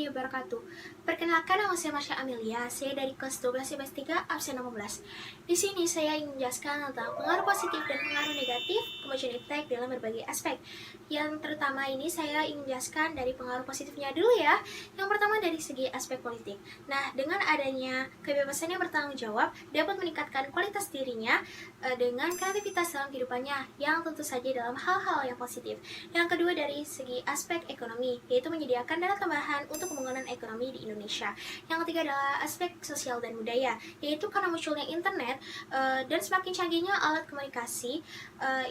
warahmatullahi wabarakatuh. Perkenalkan, nama saya Marsha Amelia. Saya dari kelas 12 IPS 3 absen 16. Di sini saya ingin menjelaskan tentang pengaruh positif dan pengaruh negatif kemajuan iptek dalam berbagai aspek. Yang terutama ini saya ingin menjelaskan dari pengaruh positifnya dulu ya. Yang pertama dari segi aspek politik. Nah, dengan adanya kebebasannya bertanggung jawab dapat meningkatkan kualitas dirinya dengan kreativitas dalam kehidupannya yang tentu saja dalam hal-hal yang positif. Yang kedua dari segi aspek ekonomi, yaitu menyediakan dana tambahan untuk pembangunan ekonomi di Indonesia. Yang ketiga adalah aspek sosial dan budaya, yaitu karena munculnya internet dan semakin canggihnya alat komunikasi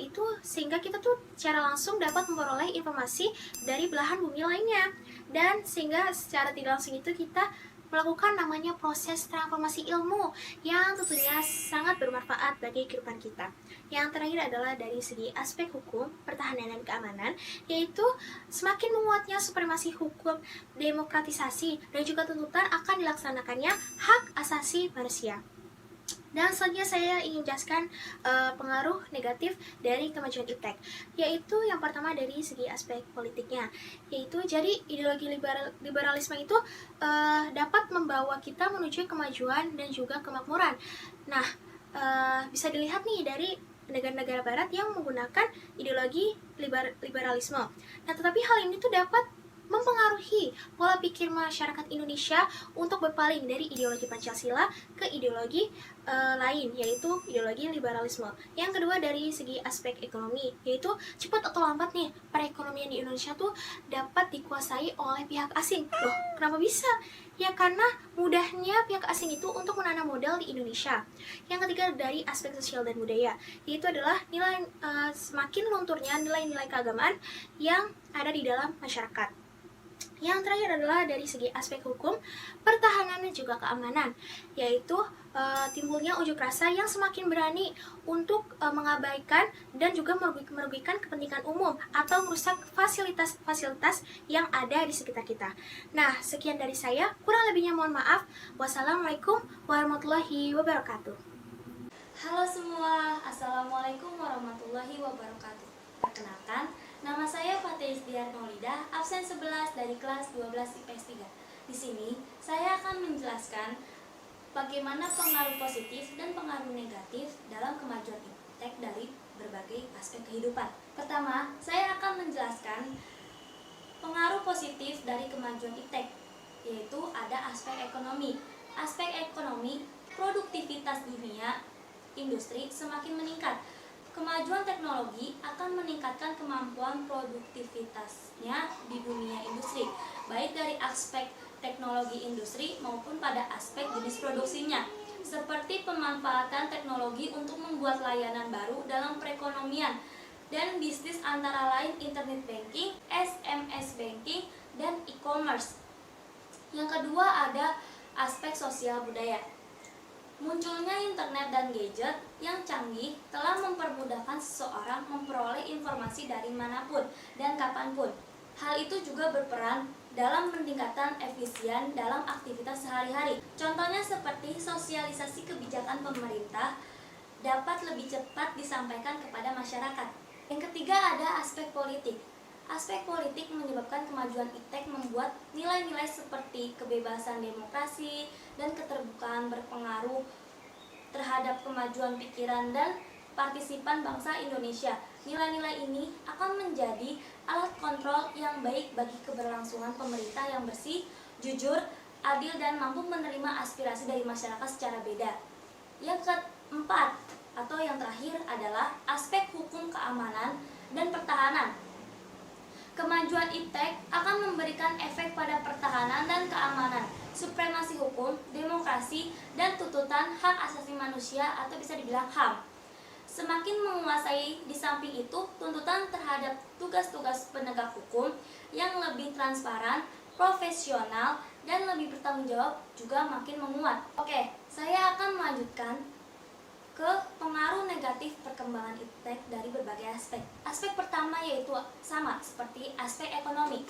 itu sehingga kita tuh secara langsung dapat memperoleh informasi dari belahan bumi lainnya, dan sehingga secara tidak langsung itu kita melakukan namanya proses transformasi ilmu yang tentunya sangat bermanfaat bagi kehidupan kita. Yang terakhir adalah dari segi aspek hukum, pertahanan dan keamanan, yaitu semakin menguatnya supremasi hukum, demokratisasi, dan juga tuntutan akan dilaksanakannya hak asasi manusia. Dan selanjutnya saya ingin jelaskan pengaruh negatif dari kemajuan iptek, yaitu yang pertama dari segi aspek politiknya, yaitu jadi ideologi liberalisme itu dapat membawa kita menuju kemajuan dan juga kemakmuran. Nah, bisa dilihat nih dari negara-negara barat yang menggunakan ideologi liberalisme. Nah, tetapi hal ini tuh dapat mempengaruhi pola pikir masyarakat Indonesia untuk berpaling dari ideologi Pancasila ke ideologi lain, yaitu ideologi liberalisme. Yang kedua dari segi aspek ekonomi, yaitu cepat atau lambat nih perekonomian di Indonesia tuh dapat dikuasai oleh pihak asing. Loh, kenapa bisa? Ya karena mudahnya pihak asing itu untuk menanam modal di Indonesia. Yang ketiga dari aspek sosial dan budaya, yaitu adalah nilai semakin lunturnya nilai-nilai keagamaan yang ada di dalam masyarakat. Yang terakhir adalah dari segi aspek hukum, pertahanan dan juga keamanan, yaitu timbulnya unjuk rasa yang semakin berani untuk mengabaikan dan juga merugikan kepentingan umum atau merusak fasilitas-fasilitas yang ada di sekitar kita. Nah, sekian dari saya, kurang lebihnya mohon maaf. Wassalamualaikum warahmatullahi wabarakatuh. Halo semua, Assalamualaikum warahmatullahi wabarakatuh. Perkenalkan, nama saya Fatih Isdiar Maulida, absen 11 dari kelas 12 IPS 3. Di sini, saya akan menjelaskan bagaimana pengaruh positif dan pengaruh negatif dalam kemajuan iptek dari berbagai aspek kehidupan. Pertama, saya akan menjelaskan pengaruh positif dari kemajuan iptek, yaitu ada aspek ekonomi. Aspek ekonomi, produktivitas dunia industri semakin meningkat. Kemajuan teknologi akan meningkatkan kemampuan produktivitasnya di dunia industri, baik dari aspek teknologi industri maupun pada aspek jenis produksinya, seperti pemanfaatan teknologi untuk membuat layanan baru dalam perekonomian dan bisnis, antara lain internet banking, SMS banking, dan e-commerce. Yang kedua ada aspek sosial budaya. Munculnya internet dan gadget yang canggih telah mempermudahkan seseorang memperoleh informasi dari manapun dan kapanpun. Hal itu juga berperan dalam meningkatkan efisien dalam aktivitas sehari-hari. Contohnya seperti sosialisasi kebijakan pemerintah dapat lebih cepat disampaikan kepada masyarakat. Yang ketiga ada aspek politik. Aspek politik menyebabkan kemajuan iptek membuat nilai-nilai seperti kebebasan demokrasi dan keterbukaan berpengaruh terhadap kemajuan pikiran dan partisipan bangsa Indonesia. Nilai-nilai ini akan menjadi alat kontrol yang baik bagi keberlangsungan pemerintah yang bersih, jujur, adil, dan mampu menerima aspirasi dari masyarakat secara beda. Yang keempat atau yang terakhir adalah aspek hukum, keamanan, dan pertahanan. Kemajuan iptek akan memberikan efek pada pertahanan dan keamanan, supremasi hukum, demokrasi, dan tuntutan hak asasi manusia atau bisa dibilang HAM. Semakin menguasai, di samping itu, tuntutan terhadap tugas-tugas penegak hukum yang lebih transparan, profesional, dan lebih bertanggung jawab juga makin menguat. Oke, saya akan melanjutkan ke pengaruh negatif perkembangan iptek dari berbagai aspek. Aspek pertama yaitu sama seperti aspek ekonomi.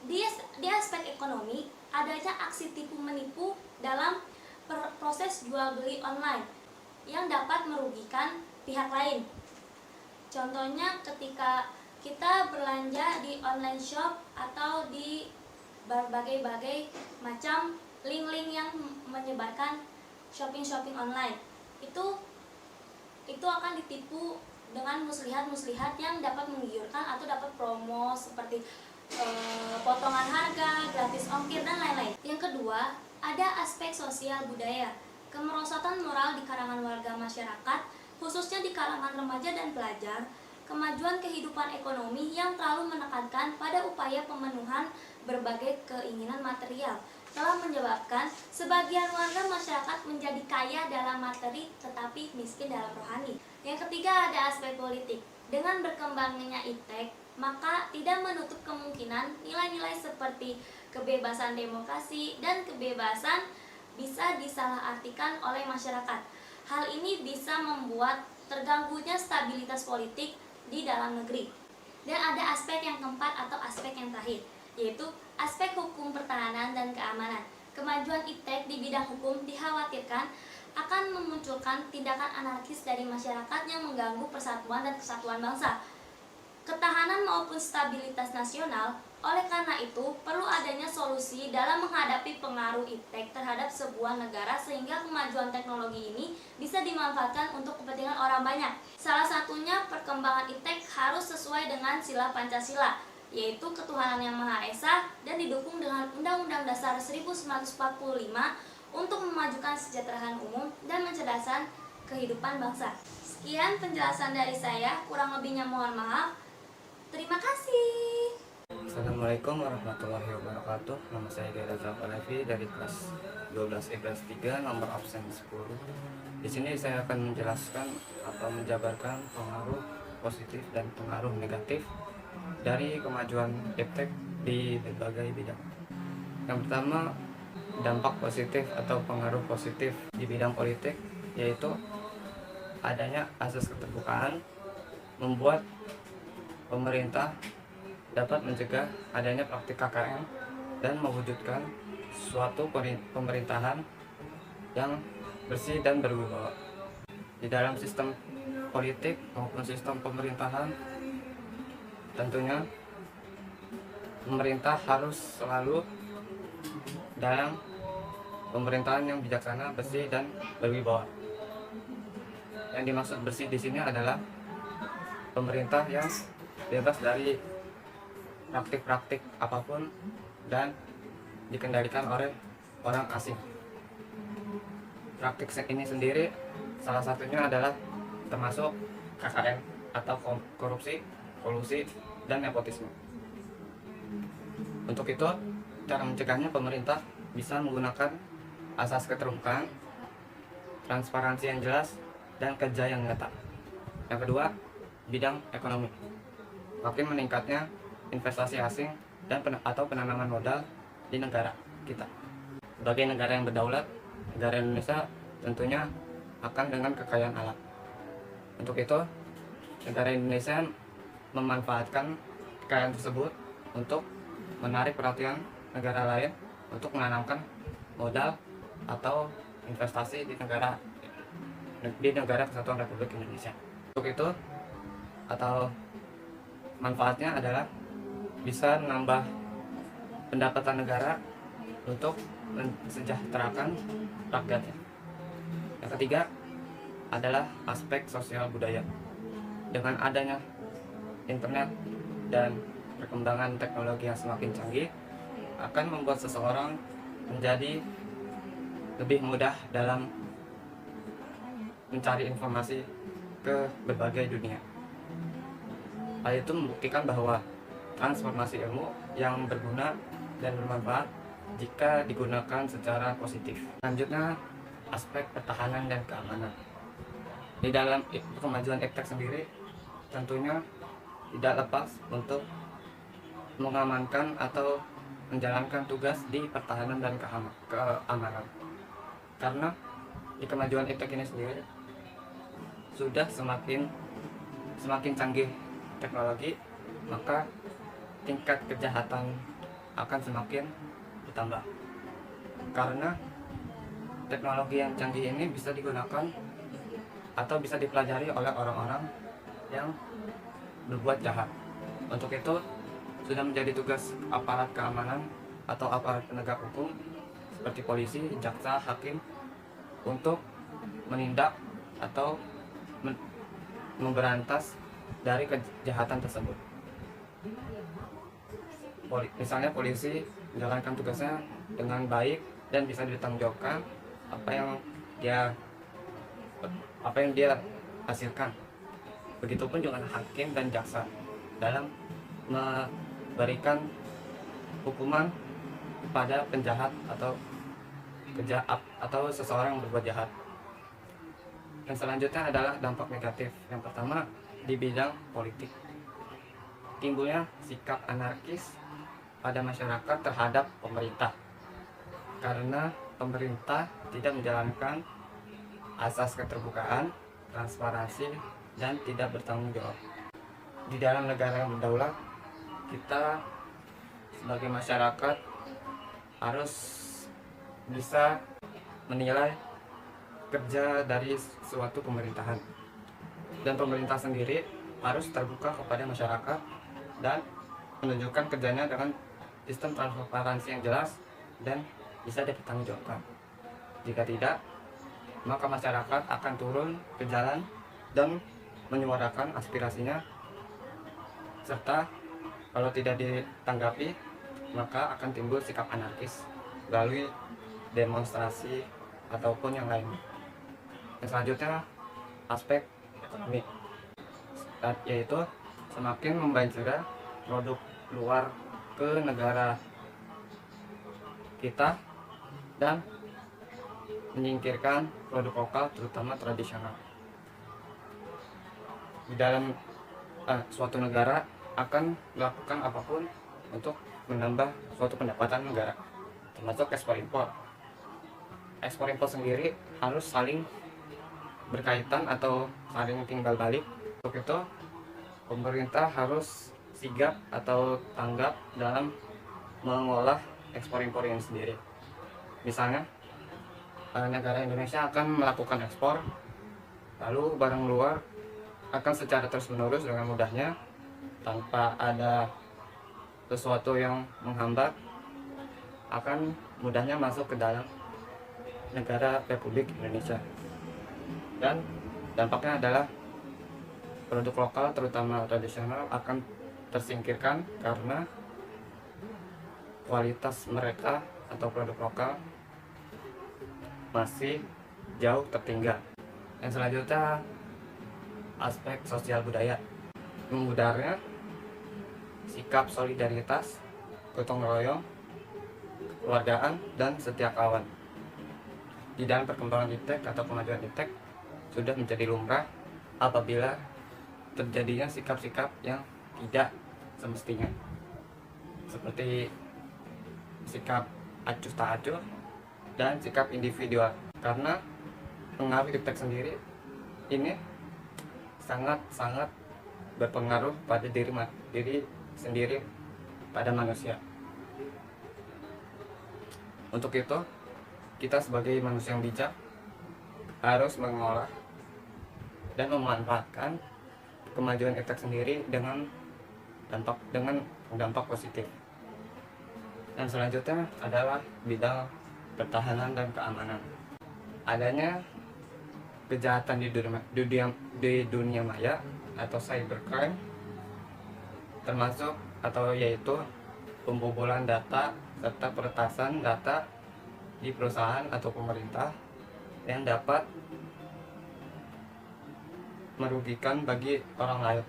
Di aspek ekonomi, adanya aksi tipu menipu dalam proses jual beli online yang dapat merugikan pihak lain. Contohnya ketika kita belanja di online shop atau di berbagai-bagai macam link-link yang menyebarkan shopping online. Itu akan ditipu dengan muslihat-muslihat yang dapat menggiurkan atau dapat promo seperti potongan harga, gratis ongkir, dan lain-lain. Yang kedua, ada aspek sosial budaya. Kemerosotan moral di kalangan warga masyarakat, khususnya di kalangan remaja dan pelajar, kemajuan kehidupan ekonomi yang terlalu menekankan pada upaya pemenuhan berbagai keinginan material telah menyebabkan sebagian warga masyarakat menjadi kaya dalam materi tetapi miskin dalam rohani. Yang ketiga, ada aspek politik. Dengan berkembangnya iptek, maka tidak menutup kemungkinan nilai-nilai seperti kebebasan demokrasi dan kebebasan bisa disalahartikan oleh masyarakat. Hal ini bisa membuat terganggunya stabilitas politik di dalam negeri. Dan ada aspek yang keempat atau aspek yang terakhir, yaitu aspek hukum pertahanan dan keamanan. Kemajuan iptek di bidang hukum dikhawatirkan akan memunculkan tindakan anarkis dari masyarakat yang mengganggu persatuan dan kesatuan bangsa, ketahanan maupun stabilitas nasional. Oleh karena itu, perlu adanya solusi dalam menghadapi pengaruh iptek terhadap sebuah negara sehingga kemajuan teknologi ini bisa dimanfaatkan untuk kepentingan orang banyak. Salah satunya, perkembangan iptek harus sesuai dengan sila Pancasila, yaitu ketuhanan yang Maha Esa, dan didukung dengan Undang-Undang Dasar 1945 untuk memajukan kesejahteraan umum dan mencerdaskan kehidupan bangsa. Sekian penjelasan dari saya, kurang lebihnya mohon maaf. Terima kasih. Assalamualaikum warahmatullahi wabarakatuh. Nama saya Gera Zafalevi dari kelas 12 IPS 3 nomor absen 10. Di sini saya akan menjelaskan atau menjabarkan pengaruh positif dan pengaruh negatif dari kemajuan iptek di berbagai bidang. Yang pertama, dampak positif atau pengaruh positif di bidang politik, yaitu adanya asas keterbukaan membuat pemerintah dapat mencegah adanya praktik KKN dan mewujudkan suatu pemerintahan yang bersih dan berwibawa. Di dalam sistem politik maupun sistem pemerintahan, tentunya pemerintah harus selalu dalam pemerintahan yang bijaksana, bersih, dan berwibawa. Yang dimaksud bersih di sini adalah pemerintah yang bebas dari praktik-praktik apapun dan dikendalikan oleh orang asing. Praktik ini sendiri salah satunya adalah termasuk KKN atau korupsi, kolusi, dan nepotisme. Untuk itu, cara mencegahnya pemerintah bisa menggunakan asas keterbukaan, transparansi yang jelas, dan kerja yang nyata. Yang kedua, bidang ekonomi. Makin meningkatnya investasi asing dan atau penanaman modal di negara kita. Sebagai negara yang berdaulat, negara Indonesia tentunya akan dengan kekayaan alam. Untuk itu, negara Indonesia memanfaatkan kekayaan tersebut untuk menarik perhatian negara lain untuk menanamkan modal atau investasi di negara Kesatuan Republik Indonesia. Untuk itu, atau manfaatnya adalah bisa menambah pendapatan negara untuk mensejahterakan rakyatnya. Yang ketiga adalah aspek sosial budaya. Dengan adanya internet dan perkembangan teknologi yang semakin canggih akan membuat seseorang menjadi lebih mudah dalam mencari informasi ke berbagai dunia. Hal itu membuktikan bahwa transformasi ilmu yang berguna dan bermanfaat jika digunakan secara positif. Selanjutnya, aspek pertahanan dan keamanan. Di dalam kemajuan iptek sendiri, tentunya tidak lepas untuk mengamankan atau menjalankan tugas di pertahanan dan keamanan. Karena di kemajuan iptek ini sendiri sudah semakin canggih teknologi, maka tingkat kejahatan akan semakin bertambah. Karena teknologi yang canggih ini bisa digunakan atau bisa dipelajari oleh orang-orang yang berbuat jahat. Untuk itu, sudah menjadi tugas aparat keamanan atau aparat penegak hukum seperti polisi, jaksa, hakim untuk menindak atau memberantas dari kejahatan tersebut. Misalnya polisi menjalankan tugasnya dengan baik dan bisa dipertanggungjawabkan apa yang dia hasilkan. Begitupun dengan hakim dan jaksa dalam memberikan hukuman kepada penjahat atau seseorang yang berbuat jahat. Yang selanjutnya adalah dampak negatif. Yang pertama di bidang politik, timbulnya sikap anarkis pada masyarakat terhadap pemerintah karena pemerintah tidak menjalankan asas keterbukaan, transparansi, dan tidak bertanggung jawab. Di dalam negara yang berdaulat, kita sebagai masyarakat harus bisa menilai kerja dari suatu pemerintahan, dan pemerintah sendiri harus terbuka kepada masyarakat dan menunjukkan kerjanya dengan sistem transparansi yang jelas dan bisa dipertanggungjawabkan. Jika tidak, maka masyarakat akan turun ke jalan dan menyuarakan aspirasinya, serta kalau tidak ditanggapi maka akan timbul sikap anarkis melalui demonstrasi ataupun yang lain. Yang selanjutnya aspek ekonomi, yaitu semakin membanjirnya produk luar ke negara kita dan menyingkirkan produk lokal terutama tradisional. Di dalam suatu negara akan melakukan apapun untuk menambah suatu pendapatan negara, termasuk ekspor impor. Ekspor impor sendiri harus saling berkaitan atau saling timbal balik. Untuk itu pemerintah harus sigap atau tanggap dalam mengolah ekspor impor ini sendiri. Misalnya negara Indonesia akan melakukan ekspor, lalu barang luar akan secara terus-menerus dengan mudahnya tanpa ada sesuatu yang menghambat akan mudahnya masuk ke dalam negara Republik Indonesia. Dan dampaknya adalah produk lokal terutama tradisional akan tersingkirkan karena kualitas mereka atau produk lokal masih jauh tertinggal. Yang selanjutnya aspek sosial budaya, memudarnya sikap solidaritas, gotong royong, kekeluargaan, dan setia kawan. Di dalam perkembangan iptek atau kemajuan iptek sudah menjadi lumrah apabila terjadinya sikap-sikap yang tidak semestinya, seperti sikap acuh tak acuh dan sikap individual. Karena pengaruh iptek sendiri ini sangat berpengaruh pada diri sendiri pada manusia. Untuk itu kita sebagai manusia yang bijak harus mengolah dan memanfaatkan kemajuan iptek sendiri dengan dampak positif. Dan selanjutnya adalah bidang pertahanan dan keamanan. Adanya kejahatan di dunia maya atau cybercrime, termasuk atau yaitu pembobolan data serta peretasan data di perusahaan atau pemerintah yang dapat merugikan bagi orang lain.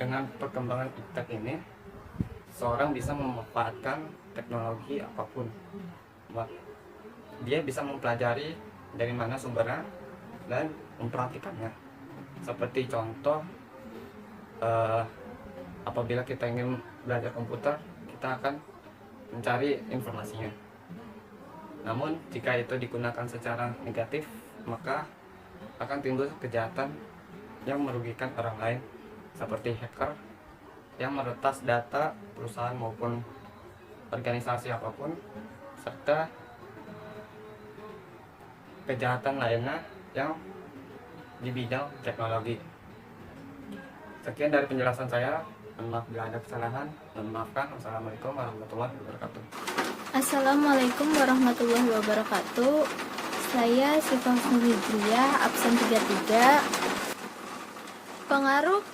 Dengan perkembangan iptek ini, seorang bisa memanfaatkan teknologi apapun. Dia bisa mempelajari dari mana sumbernya dan mempraktikannya. Seperti contoh, apabila kita ingin belajar komputer, kita akan mencari informasinya. Namun jika itu digunakan secara negatif, maka akan timbul kejahatan yang merugikan orang lain, seperti hacker yang meretas data perusahaan maupun organisasi apapun, serta kejahatan lainnya yang di bidang teknologi. Sekian dari penjelasan saya. Mohon maaf bila ada kesalahan. Mohon maafkan. Wassalamualaikum warahmatullahi wabarakatuh. Assalamualaikum warahmatullahi wabarakatuh. Saya Syifa Husnul-Hijriyah, absen 33. Pengaruh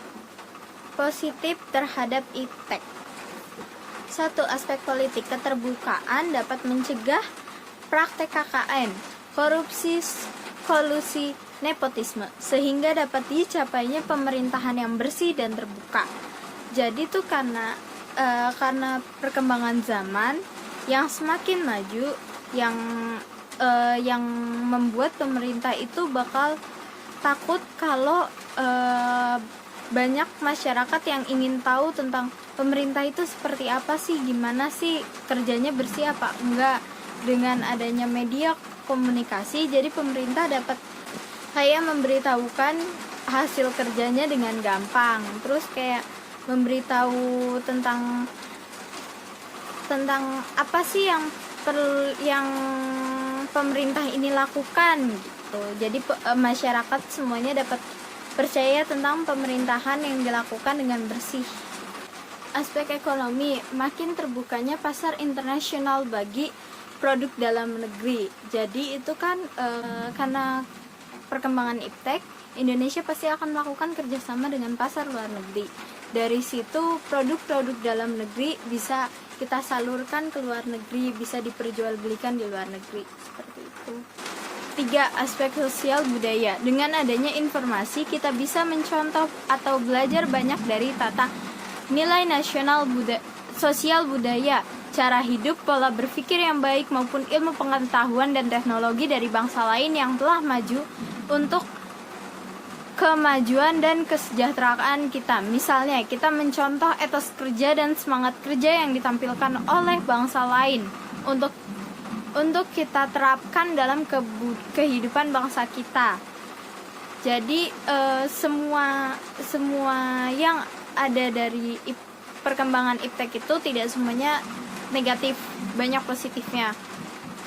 positif terhadap iptek. 1. Aspek politik. Keterbukaan dapat mencegah praktek KKN, korupsi, kolusi, nepotisme, sehingga dapat dicapainya pemerintahan yang bersih dan terbuka. Jadi tuh karena perkembangan zaman yang semakin maju, yang membuat pemerintah itu bakal takut kalau banyak masyarakat yang ingin tahu tentang pemerintah itu seperti apa sih, gimana sih kerjanya, bersih apa enggak. Dengan adanya media komunikasi, jadi pemerintah dapat kayak memberitahukan hasil kerjanya dengan gampang, terus kayak memberitahu tentang apa sih yang pemerintah ini lakukan gitu. Jadi masyarakat semuanya dapat percaya tentang pemerintahan yang dilakukan dengan bersih. Aspek ekonomi, makin terbukanya pasar internasional bagi produk dalam negeri. Jadi itu kan karena perkembangan iptek, Indonesia pasti akan melakukan kerjasama dengan pasar luar negeri. Dari situ produk-produk dalam negeri bisa kita salurkan ke luar negeri, bisa diperjualbelikan di luar negeri, seperti itu. 3. Aspek sosial budaya. Dengan adanya informasi, kita bisa mencontoh atau belajar banyak dari tata nilai nasional sosial budaya, cara hidup, pola berpikir yang baik maupun ilmu pengetahuan dan teknologi dari bangsa lain yang telah maju untuk kemajuan dan kesejahteraan kita. Misalnya, kita mencontoh etos kerja dan semangat kerja yang ditampilkan oleh bangsa lain untuk kita terapkan dalam kehidupan bangsa kita. Jadi semua yang ada dari perkembangan iptek itu tidak semuanya negatif, banyak positifnya.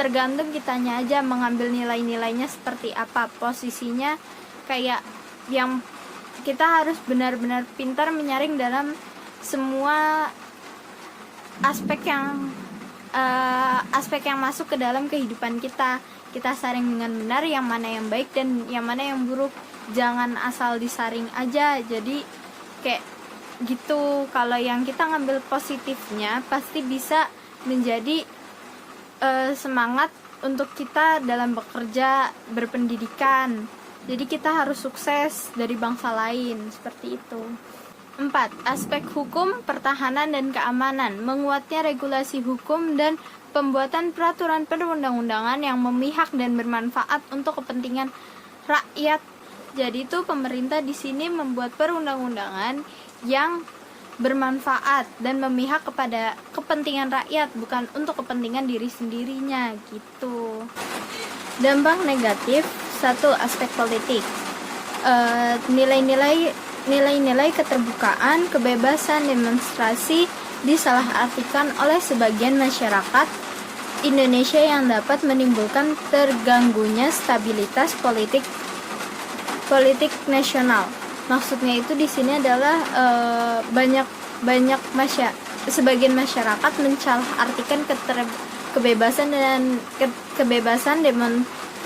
Tergantung kitanya aja mengambil nilai-nilainya seperti apa, posisinya. Kayak yang kita harus benar-benar pintar menyaring dalam semua aspek yang masuk ke dalam kehidupan kita. Kita saring dengan benar yang mana yang baik dan yang mana yang buruk. Jangan asal disaring aja. Jadi kayak gitu. Kalau yang kita ngambil positifnya pasti bisa menjadi semangat untuk kita dalam bekerja, berpendidikan. Jadi kita harus sukses dari bangsa lain, seperti itu. 4. Aspek hukum, pertahanan, dan keamanan. Menguatnya regulasi hukum dan pembuatan peraturan perundang-undangan yang memihak dan bermanfaat untuk kepentingan rakyat. Jadi itu pemerintah di sini membuat perundang-undangan yang bermanfaat dan memihak kepada kepentingan rakyat, bukan untuk kepentingan diri sendirinya gitu. Dampak negatif. 1. Aspek politik. Nilai-nilai keterbukaan, kebebasan demonstrasi disalahartikan oleh sebagian masyarakat Indonesia yang dapat menimbulkan terganggunya stabilitas politik nasional. Maksudnya itu di sini adalah sebagian masyarakat mencalahartikan kebebasan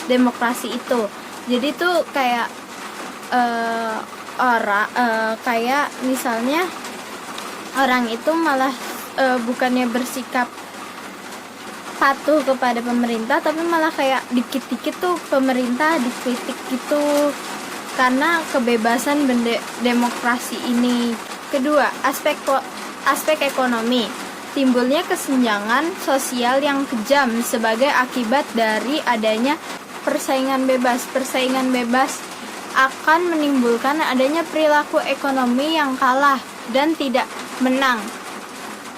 demokrasi itu. Jadi tuh kayak kayak misalnya orang itu malah bukannya bersikap patuh kepada pemerintah, tapi malah kayak dikit-dikit tuh pemerintah dikritik gitu karena kebebasan demokrasi ini. Kedua, aspek ekonomi. Timbulnya kesenjangan sosial yang kejam sebagai akibat dari adanya persaingan bebas. Persaingan bebas akan menimbulkan adanya perilaku ekonomi yang kalah dan tidak menang.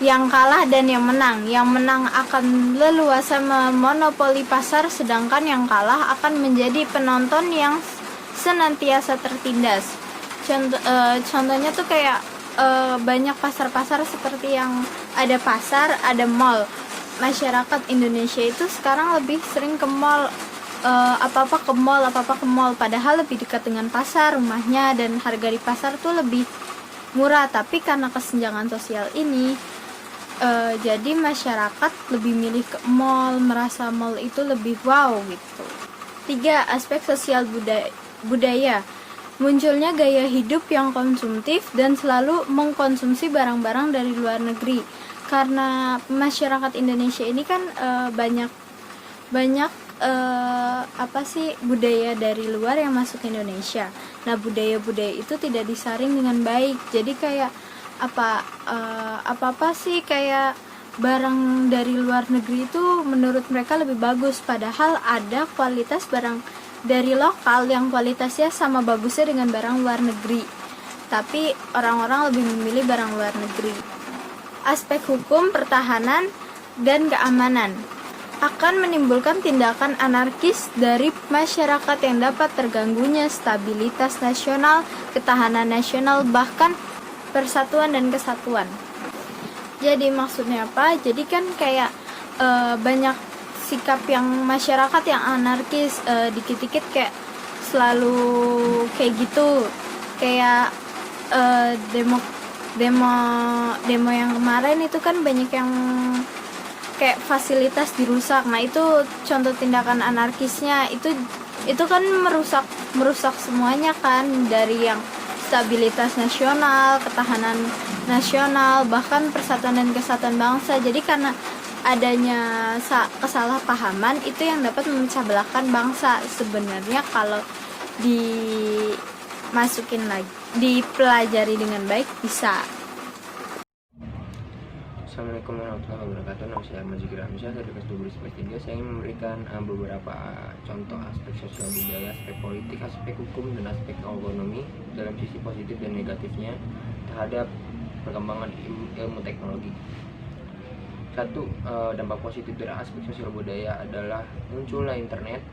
Yang kalah dan yang menang. Yang menang akan leluasa memonopoli pasar, sedangkan yang kalah akan menjadi penonton yang senantiasa tertindas. Contohnya tuh kayak banyak pasar-pasar seperti yang ada pasar, ada mall. Masyarakat Indonesia itu sekarang lebih sering ke mall. Apa-apa ke mall, padahal lebih dekat dengan pasar rumahnya, dan harga di pasar tuh lebih murah, tapi karena kesenjangan sosial ini jadi masyarakat lebih milih ke mall, merasa mall itu lebih wow gitu. 3. Aspek sosial budaya. Munculnya gaya hidup yang konsumtif dan selalu mengkonsumsi barang-barang dari luar negeri. Karena masyarakat Indonesia ini kan banyak budaya dari luar yang masuk ke Indonesia. Nah, budaya-budaya itu tidak disaring dengan baik. Jadi kayak apa sih kayak barang dari luar negeri itu menurut mereka lebih bagus, padahal ada kualitas barang dari lokal yang kualitasnya sama bagusnya dengan barang luar negeri. Tapi orang-orang lebih memilih barang luar negeri. Aspek hukum, pertahanan, dan keamanan akan menimbulkan tindakan anarkis dari masyarakat yang dapat terganggunya stabilitas nasional, ketahanan nasional, bahkan persatuan dan kesatuan. Jadi maksudnya apa? Jadi kan kayak banyak sikap yang masyarakat yang anarkis, dikit-dikit kayak selalu kayak gitu, kayak demo yang kemarin itu kan banyak yang kayak fasilitas dirusak. Nah, itu contoh tindakan anarkisnya. Itu kan merusak semuanya kan, dari yang stabilitas nasional, ketahanan nasional, bahkan persatuan dan kesatuan bangsa. Jadi karena adanya kesalahpahaman itu yang dapat memecah belahkan bangsa. Sebenarnya kalau dimasukin lagi, dipelajari dengan baik bisa. Assalamualaikum warahmatullahi wabarakatuh. Nama saya Ahmad Zikri Hamzah dari kelas 12 IPS 3. Saya ingin memberikan beberapa contoh aspek sosial budaya, aspek politik, aspek hukum, dan aspek ekonomi dalam sisi positif dan negatifnya terhadap perkembangan ilmu teknologi. 1. Dampak positif dari aspek sosial budaya adalah munculnya internet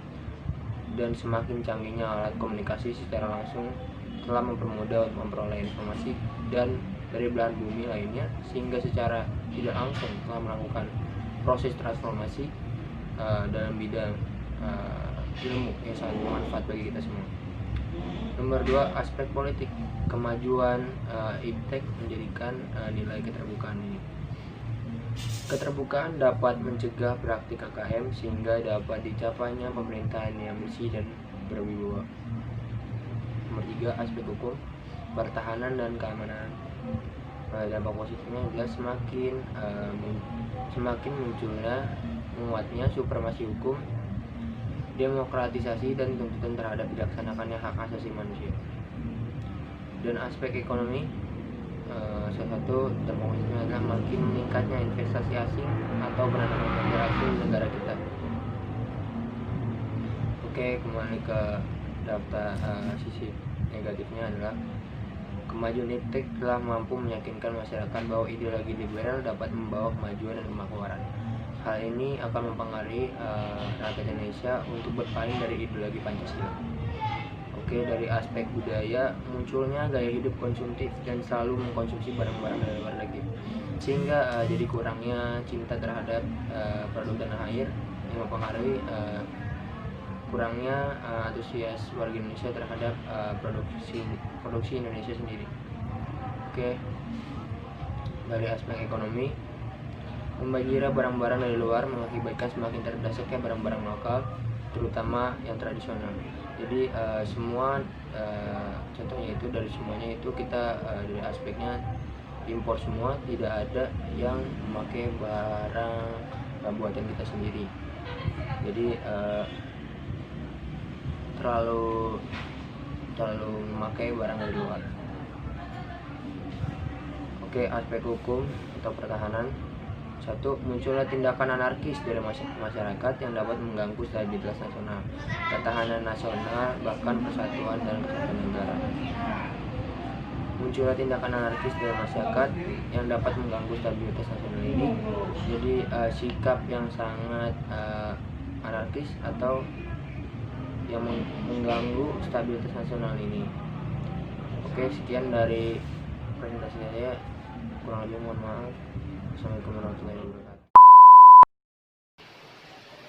dan semakin canggihnya alat komunikasi secara langsung telah mempermudah memperoleh informasi dan dari belahan bumi lainnya, sehingga secara tidak langsung telah melakukan proses transformasi dalam bidang ilmu yang sangat bermanfaat bagi kita semua. Nomor 2, aspek politik. Kemajuan iptek menjadikan nilai keterbukaan ini. Keterbukaan dapat mencegah praktik KKM sehingga dapat dicapainya pemerintahan yang bersih dan berwibawa. Nomor 3, aspek hukum, pertahanan dan keamanan. Dampak positifnya adalah semakin munculnya menguatnya supremasi hukum, demokratisasi dan tuntutan terhadap dilaksanakannya hak asasi manusia. Dan aspek ekonomi, salah satu dampak positifnya adalah makin meningkatnya investasi asing atau penanaman modal asing di negara kita. Oke, kembali ke daftar sisi negatifnya adalah kemajuan iptek telah mampu meyakinkan masyarakat bahwa ideologi liberal dapat membawa kemajuan dan kemakmuran. Hal ini akan mempengaruhi rakyat Indonesia untuk berpaling dari ideologi Pancasila. Oke, dari aspek budaya, munculnya gaya hidup konsumtif dan selalu mengkonsumsi barang-barang dari luar negeri, sehingga jadi kurangnya cinta terhadap produk tanah air yang mempengaruhi kurangnya antusias warga Indonesia terhadap produksi Indonesia sendiri. Oke, dari aspek ekonomi, membanjirnya barang-barang dari luar mengakibatkan semakin terdesaknya barang-barang lokal, terutama yang tradisional. Jadi contohnya itu dari semuanya itu kita dari aspeknya impor semua, tidak ada yang memakai barang buatan kita sendiri. Jadi terlalu memakai barang dari luar. Oke, aspek hukum atau pertahanan. 1. Munculnya tindakan anarkis dari masyarakat yang dapat mengganggu stabilitas nasional, ketahanan nasional, bahkan persatuan dan kesatuan negara. Munculnya tindakan anarkis dari masyarakat yang dapat mengganggu stabilitas nasional ini, jadi sikap yang sangat anarkis atau yang mengganggu stabilitas nasional ini. Oke, sekian dari presentasi saya, kurang lebih mohon maaf. Assalamualaikum warahmatullahi wabarakatuh.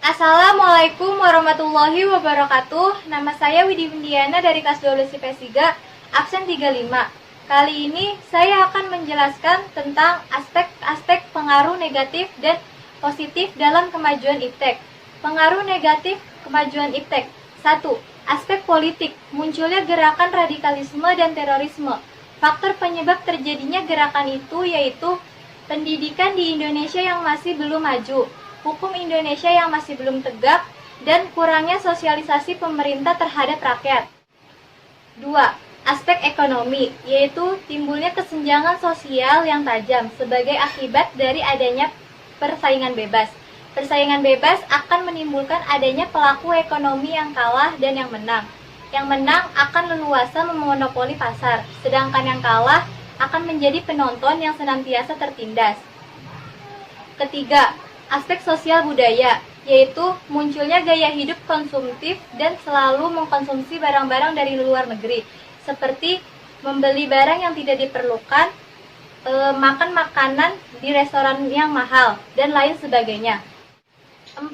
Assalamualaikum warahmatullahi wabarakatuh. Nama saya Widi Windiana dari kelas 12 IPS 3, absen 35. Kali ini saya akan menjelaskan tentang aspek-aspek pengaruh negatif dan positif dalam kemajuan iptek. Pengaruh negatif kemajuan iptek. 1. Aspek politik, munculnya gerakan radikalisme dan terorisme. Faktor penyebab terjadinya gerakan itu yaitu pendidikan di Indonesia yang masih belum maju, hukum Indonesia yang masih belum tegak, dan kurangnya sosialisasi pemerintah terhadap rakyat. 2. Aspek ekonomi, yaitu timbulnya kesenjangan sosial yang tajam sebagai akibat dari adanya persaingan bebas. Persaingan bebas akan menimbulkan adanya pelaku ekonomi yang kalah dan yang menang. Yang menang akan leluasa memonopoli pasar, sedangkan yang kalah akan menjadi penonton yang senantiasa tertindas. Ketiga, aspek sosial budaya, yaitu munculnya gaya hidup konsumtif dan selalu mengkonsumsi barang-barang dari luar negeri, seperti membeli barang yang tidak diperlukan, makan makanan di restoran yang mahal, dan lain sebagainya. 4.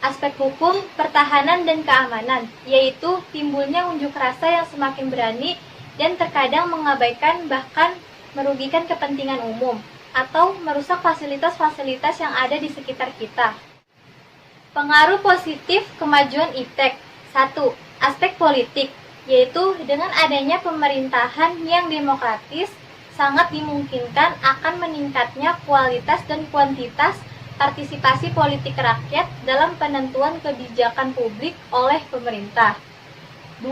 Aspek hukum, pertahanan, dan keamanan, yaitu timbulnya unjuk rasa yang semakin berani dan terkadang mengabaikan bahkan merugikan kepentingan umum, atau merusak fasilitas-fasilitas yang ada di sekitar kita. Pengaruh positif kemajuan iptek. 1. Aspek politik, yaitu dengan adanya pemerintahan yang demokratis, sangat dimungkinkan akan meningkatnya kualitas dan kuantitas partisipasi politik rakyat dalam penentuan kebijakan publik oleh pemerintah. 2.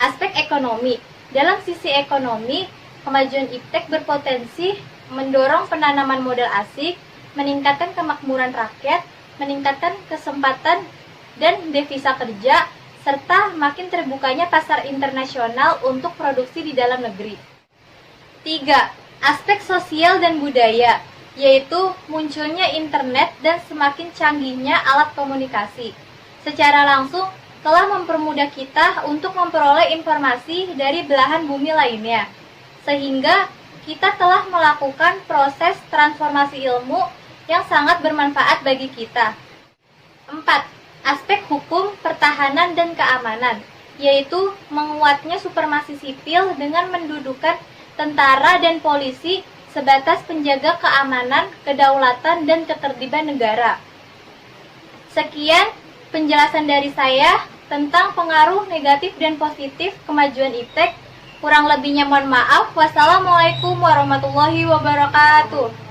Aspek ekonomi. Dalam sisi ekonomi, kemajuan iptek berpotensi mendorong penanaman modal asing, meningkatkan kemakmuran rakyat, meningkatkan kesempatan dan devisa kerja, serta makin terbukanya pasar internasional untuk produksi di dalam negeri. 3. Aspek sosial dan budaya, yaitu munculnya internet dan semakin canggihnya alat komunikasi. Secara langsung telah mempermudah kita untuk memperoleh informasi dari belahan bumi lainnya, sehingga kita telah melakukan proses transformasi ilmu yang sangat bermanfaat bagi kita. 4. Aspek hukum, pertahanan, dan keamanan, yaitu menguatnya supremasi sipil dengan mendudukan tentara dan polisi sebatas penjaga keamanan, kedaulatan, dan ketertiban negara. Sekian penjelasan dari saya tentang pengaruh negatif dan positif kemajuan iptek. Kurang lebihnya mohon maaf. Wassalamualaikum warahmatullahi wabarakatuh.